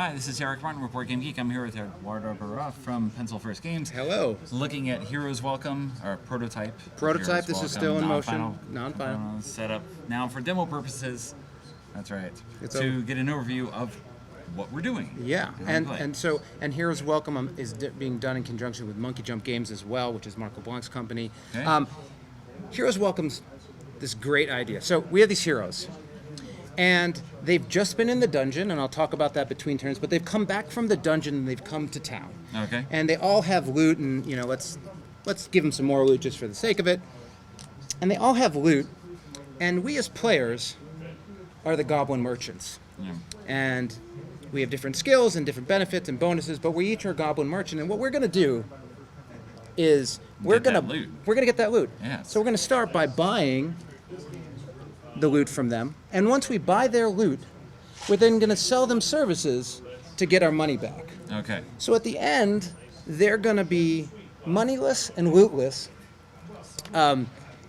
Hi, this is Eric Martin, Report Game Geek. I'm here with Eduardo Barra from Pencil First Games. Hello. Looking at Heroes Welcome, or Prototype. Prototype, this is still in motion. Non-final. Set up now for demo purposes. That's right. To get an overview of what we're doing. Yeah, and Heroes Welcome is being done in conjunction with Monkey Jump Games as well, which is Marco Blanc's company. Okay. Heroes Welcome's this great idea. So we have these heroes, and they've just been in the dungeon, and I'll talk about that between turns, but they've come back from the dungeon and they've come to town. Okay. And they all have loot, and let's give them some more loot just for the sake of it. And they all have loot, and we as players are the goblin merchants. Yeah. And we have different skills and different benefits and bonuses, but we each are a goblin merchant, and what we're going to do is we're going to get that loot. Yeah. So we're going to start by buying the loot from them, and once we buy their loot, we're then going to sell them services to get our money back. Okay. So at the end, they're going to be moneyless and lootless, and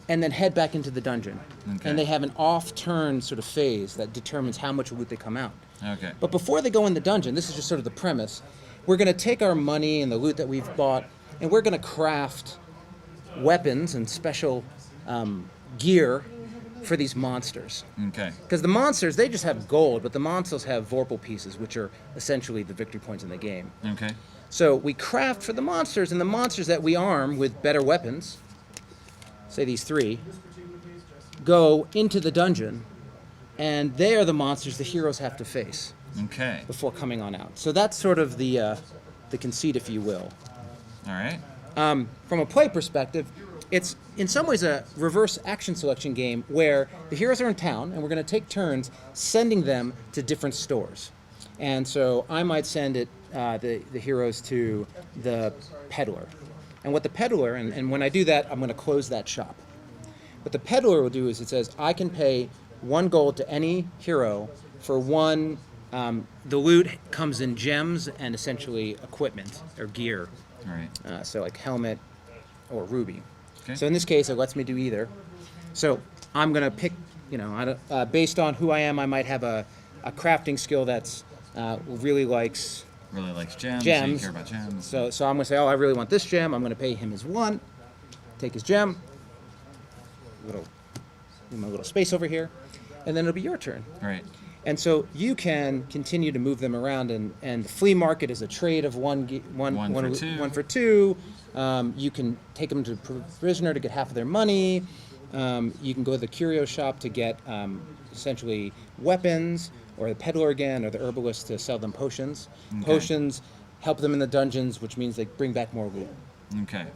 then head back into the dungeon. Okay. And they have an off-turn sort of phase that determines how much loot they come out. Okay. But before they go in the dungeon, this is just sort of the premise, we're going to take our money and the loot that we've bought, and we're going to craft weapons and special gear for these monsters. Okay. Because the monsters, they just have gold, but the monsters have Vorpal pieces, which are essentially the victory points in the game. Okay. So we craft for the monsters, and the monsters that we arm with better weapons, say these three, go into the dungeon, and they are the monsters the heroes have to face Okay. before coming on out. So that's sort of the conceit, if you will. All right. From a play perspective, it's in some ways a reverse action selection game where the heroes are in town, and we're going to take turns sending them to different stores. And so I might send the heroes to the peddler. And what the peddler, and when I do that, I'm going to close that shop. What the peddler will do is it says, I can pay 1 gold to any hero for 1, the loot comes in gems and essentially equipment or gear. All right. So like helmet or ruby. Okay. So in this case, it lets me do either. So I'm going to pick, based on who I am, I might have a crafting skill that's really likes gems. gems. So you care about gems. So I'm going to say, I really want this gem. I'm going to pay him his 1. Take his gem. My little space over here. And then it'll be your turn. All right. And so you can continue to move them around, and the flea market is a trade of one for two. You can take them to the prisoner to get half of their money. You can go to the curio shop to get essentially weapons, or the peddler again, or the herbalist to sell them potions. Okay. Potions help them in the dungeons, which means they bring back more loot. Okay.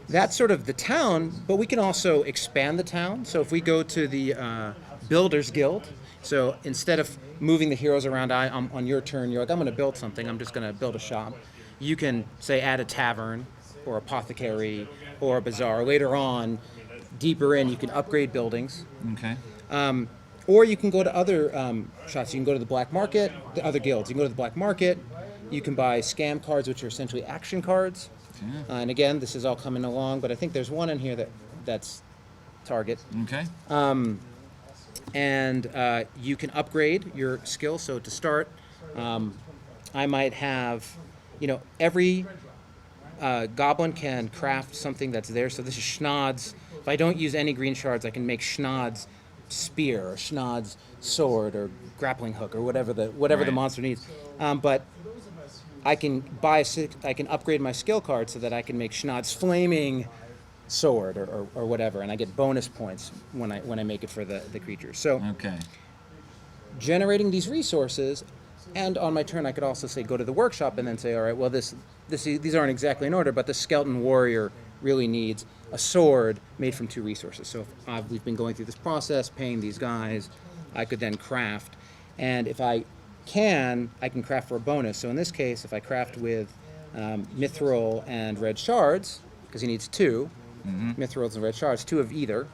That's sort of the town, but we can also expand the town. So if we go to the Builders Guild, so instead of moving the heroes around on your turn, you're like, I'm going to build something, I'm just going to build a shop. You can, say, add a tavern or apothecary or a bazaar. Later on, deeper in, you can upgrade buildings. Okay. Or you can go to other shops. You can go to the black market, the other guilds. You can go to the black market. You can buy scam cards, which are essentially action cards. Yeah. And again, this is all coming along, but I think there's one in here that's Target. Okay. And you can upgrade your skill. So to start, I might have, every goblin can craft something that's there. So this is Schnodd's. If I don't use any green shards, I can make Schnodd's spear or Schnodd's sword or grappling hook or whatever the monster needs. But I can upgrade my skill card so that I can make Schnodd's flaming sword or whatever, and I get bonus points when I make it for the creature. So Okay. generating these resources, and on my turn I could also say go to the workshop and then say, all right, well these aren't exactly in order, but the skeleton warrior really needs a sword made from 2 resources. So if we've been going through this process, paying these guys, I could then craft, and if I can craft for a bonus. So in this case, if I craft with mithril and red shards, because he needs 2, mithrils and red shards, 2 of either,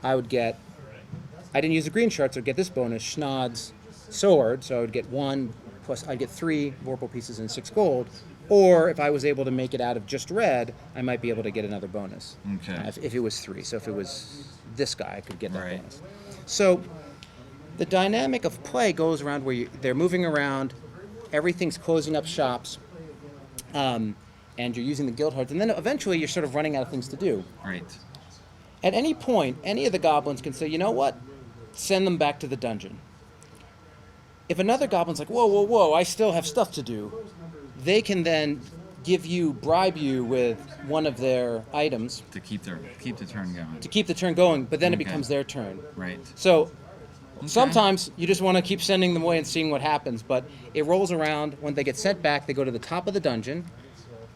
I didn't use the green shards, so I'd get this bonus, Schnodd's sword, so I would get 1, plus I'd get 3 Vorpal pieces and 6 gold. Or if I was able to make it out of just red, I might be able to get another bonus. Okay. If it was 3. So if it was this guy, I could get that Right. bonus. So the dynamic of play goes around where they're moving around, everything's closing up shops, and you're using the guild hearts, and then eventually you're sort of running out of things to do. Right. At any point, any of the goblins can say, you know what? Send them back to the dungeon. If another goblin's like, whoa, whoa, whoa, I still have stuff to do, they can then bribe you with one of their items To keep the turn going. to keep the turn going, but then it Okay. becomes their turn. Right. So sometimes you just want to keep sending them away and seeing what happens, but it rolls around. When they get sent back, they go to the top of the dungeon.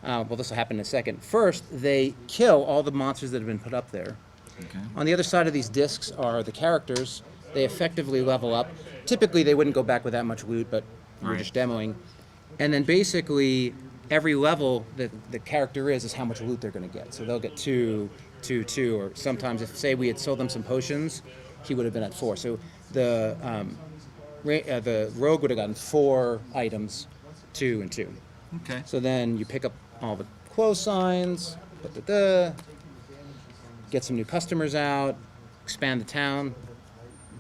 Well, this will happen in a second. First, they kill all the monsters that have been put up there. Okay. On the other side of these discs are the characters. They effectively level up. Typically, they wouldn't go back with that much loot, but we're Right. just demoing. And then basically, every level that the character is how much loot they're going to get. So they'll get 2, 2, 2, or sometimes if, say, we had sold them some potions, he would have been at 4. So the rogue would have gotten 4 items, 2 and 2. Okay. So then you pick up all the close signs, get some new customers out, expand the town,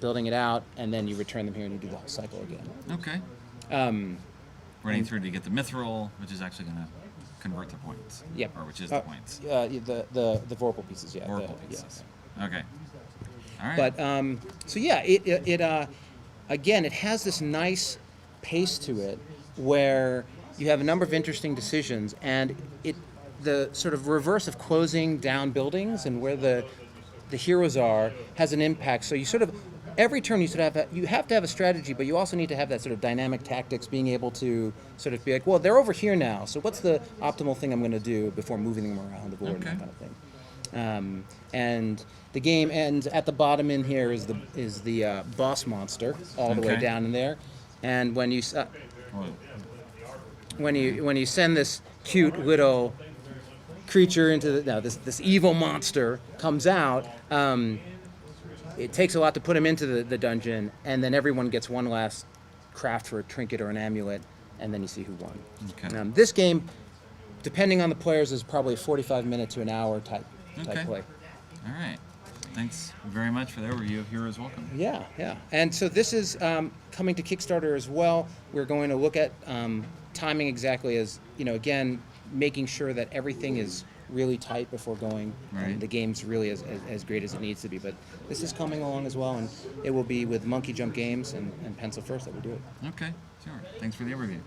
building it out, and then you return them here and you do the whole cycle again. Okay. Running through to get the mithril, which is actually going to convert the points. Yep. Or which is the points. The Vorpal pieces, yeah. Oracle Yeah. pieces. Okay. All right. But so yeah, it again, it has this nice pace to it where you have a number of interesting decisions, and the sort of reverse of closing down buildings and where the heroes are has an impact. So you sort of every turn you have to have a strategy, but you also need to have that sort of dynamic tactics, being able to sort of be like, well, they're over here now, so what's the optimal thing I'm going to do before moving them around the board and that kind of thing. And the game ends at the bottom. In here is the boss monster all the way Okay. down in there, and when you Well, when you send this cute little creature into this evil monster comes out, it takes a lot to put him into the dungeon, and then everyone gets one last craft for a trinket or an amulet, and then you see who won. Okay. This game, depending on the players, is probably a 45-minute to an hour type Okay. play. all right. Thanks very much for the overview of Heroes Welcome. Yeah. And so this is coming to Kickstarter as well. We're going to look at timing exactly as, again, making sure that everything is really tight before going. Right. And the game's really as great as it needs to be. But this is coming along as well, and it will be with Monkey Jump Games and Pencil First that we do it. Okay, sure. Thanks for the overview.